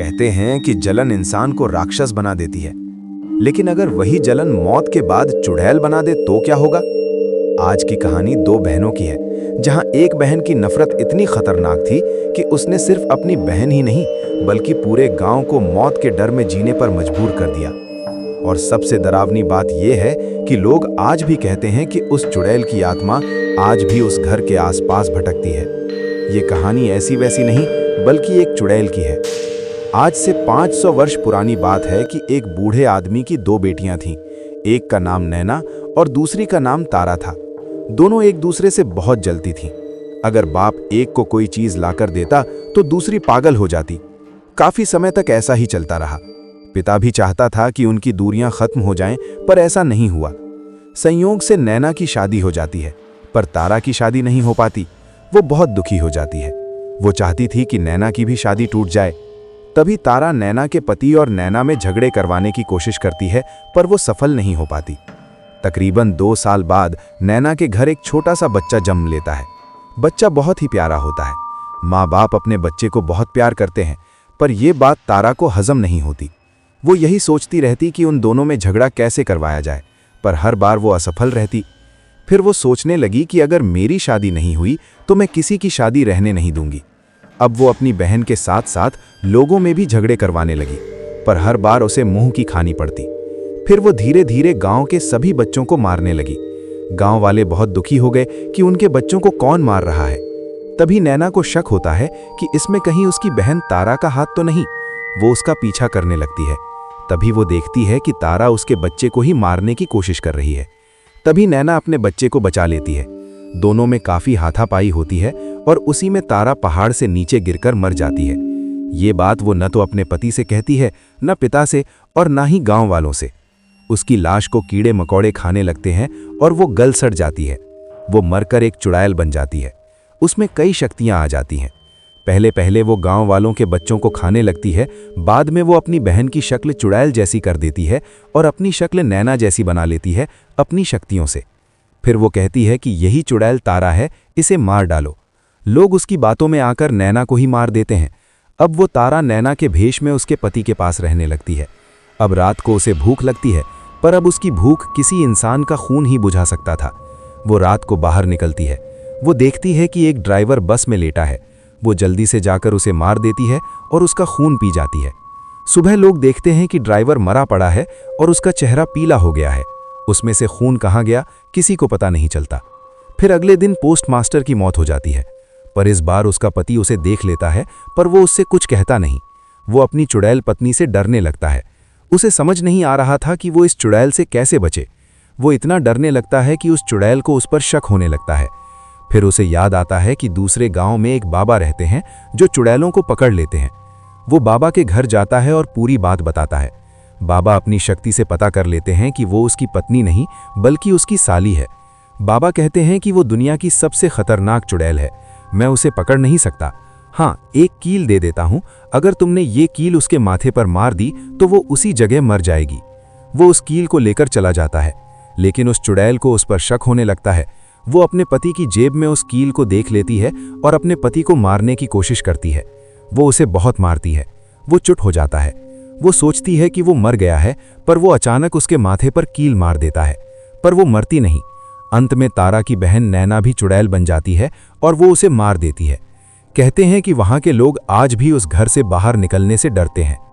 कहते हैं कि जलन इंसान को राक्षस बना देती है, लेकिन अगर वही जलन मौत के बाद चुड़ैल बना दे तो क्या होगा? आज की कहानी दो बहनों की है, जहां एक बहन की नफरत इतनी खतरनाक थी कि उसने सिर्फ अपनी बहन ही नहीं बल्कि पूरे गांव को मौत के डर में जीने पर मजबूर कर दिया। और सबसे डरावनी बात यह है कि लोग आज भी कहते हैं कि उस चुड़ैल की आत्मा आज भी उस घर के आसपास भटकती है। ये कहानी ऐसी वैसी नहीं बल्कि एक चुड़ैल की है। आज से 500 वर्ष पुरानी बात है कि एक बूढ़े आदमी की दो बेटियां थीं। एक का नाम नैना और दूसरी का नाम तारा था। दोनों एक दूसरे से बहुत जलती थीं। अगर बाप एक को कोई चीज लाकर देता तो दूसरी पागल हो जाती। काफी समय तक ऐसा ही चलता रहा। पिता भी चाहता था कि उनकी दूरियां खत्म हो जाएं, पर ऐसा नहीं हुआ। संयोग से नैना की शादी हो जाती है, पर तारा की शादी नहीं हो पाती। वो बहुत दुखी हो जाती है। वो चाहती थी कि नैना की भी शादी टूट जाए। तभी तारा नैना के पति और नैना में झगड़े करवाने की कोशिश करती है, पर वो सफल नहीं हो पाती। तकरीबन 2 साल बाद नैना के घर एक छोटा सा बच्चा जन्म लेता है। बच्चा बहुत ही प्यारा होता है। माँ बाप अपने बच्चे को बहुत प्यार करते हैं, पर यह बात तारा को हजम नहीं होती। वो यही सोचती रहती कि उन दोनों में झगड़ा कैसे करवाया जाए, पर हर बार वो असफल रहती। फिर वो सोचने लगी कि अगर मेरी शादी नहीं हुई तो मैं किसी की शादी रहने नहीं दूंगी। अब वो अपनी बहन के साथ साथ लोगों में भी झगड़े करवाने लगी, पर हर बार उसे मुंह की खानी पड़ती। फिर वो धीरे धीरे गांव के सभी बच्चों को मारने लगी। गांव वाले बहुत दुखी हो गए कि उनके बच्चों को कौन मार रहा है। तभी नैना को शक होता है कि इसमें कहीं उसकी बहन तारा का हाथ तो नहीं। वो उसका पीछा करने लगती है। तभी वो देखती है कि तारा उसके बच्चे को ही मारने की कोशिश कर रही है। तभी नैना अपने बच्चे को बचा लेती है। दोनों में काफी हाथापाई होती है और उसी में तारा पहाड़ से नीचे गिरकर मर जाती है। ये बात वो न तो अपने पति से कहती है, न पिता से और न ही गांव वालों से। उसकी लाश को कीड़े मकोड़े खाने लगते हैं और वो गल सड़ जाती है। वो मरकर एक चुड़ैल बन जाती है। उसमें कई शक्तियां आ जाती हैं। पहले पहले वो गांव वालों के बच्चों को खाने लगती है। बाद में वो अपनी बहन की शक्ल चुड़ैल जैसी कर देती है और अपनी शक्ल नैना जैसी बना लेती है अपनी शक्तियों से। फिर वो कहती है कि यही चुड़ैल तारा है, इसे मार डालो। लोग उसकी बातों में आकर नैना को ही मार देते हैं। अब वो तारा नैना के भेष में उसके पति के पास रहने लगती है। अब रात को उसे भूख लगती है, पर अब उसकी भूख किसी इंसान का खून ही बुझा सकता था। वो रात को बाहर निकलती है। वो देखती है कि एक ड्राइवर बस में लेटा है। वो जल्दी से जाकर उसे मार देती है और उसका खून पी जाती है। सुबह लोग देखते हैं कि ड्राइवर मरा पड़ा है और उसका चेहरा पीला हो गया है। उसमें से खून कहाँ गया किसी को पता नहीं चलता। फिर अगले दिन पोस्टमास्टर की मौत हो जाती है, पर इस बार उसका पति उसे देख लेता है, पर वो उससे कुछ कहता नहीं। वो अपनी चुड़ैल पत्नी से डरने लगता है। उसे समझ नहीं आ रहा था कि वो इस चुड़ैल से कैसे बचे। वो इतना डरने लगता है कि उस चुड़ैल को उस पर शक होने लगता है। फिर उसे याद आता है कि दूसरे गांव में एक बाबा रहते हैं जो चुड़ैलों को पकड़ लेते हैं। वो बाबा के घर जाता है और पूरी बात बताता है। बाबा अपनी शक्ति से पता कर लेते हैं कि वो उसकी पत्नी नहीं बल्कि उसकी साली है। बाबा कहते हैं कि वो दुनिया की सबसे खतरनाक चुड़ैल है। मैं उसे पकड़ नहीं सकता। हाँ, एक कील दे देता हूं। अगर तुमने ये कील उसके माथे पर मार दी तो वो उसी जगह मर जाएगी। वो उस कील को लेकर चला जाता है, लेकिन उस चुड़ैल को उस पर शक होने लगता है। वो अपने पति की जेब में उस कील को देख लेती है और अपने पति को मारने की कोशिश करती है। वो उसे बहुत मारती है। वो चुप हो जाता है। वो सोचती है कि वो मर गया है, पर वो अचानक उसके माथे पर कील मार देता है, पर वो मरती नहीं। अंत में तारा की बहन नैना भी चुड़ैल बन जाती है और वो उसे मार देती है। कहते हैं कि वहां के लोग आज भी उस घर से बाहर निकलने से डरते हैं।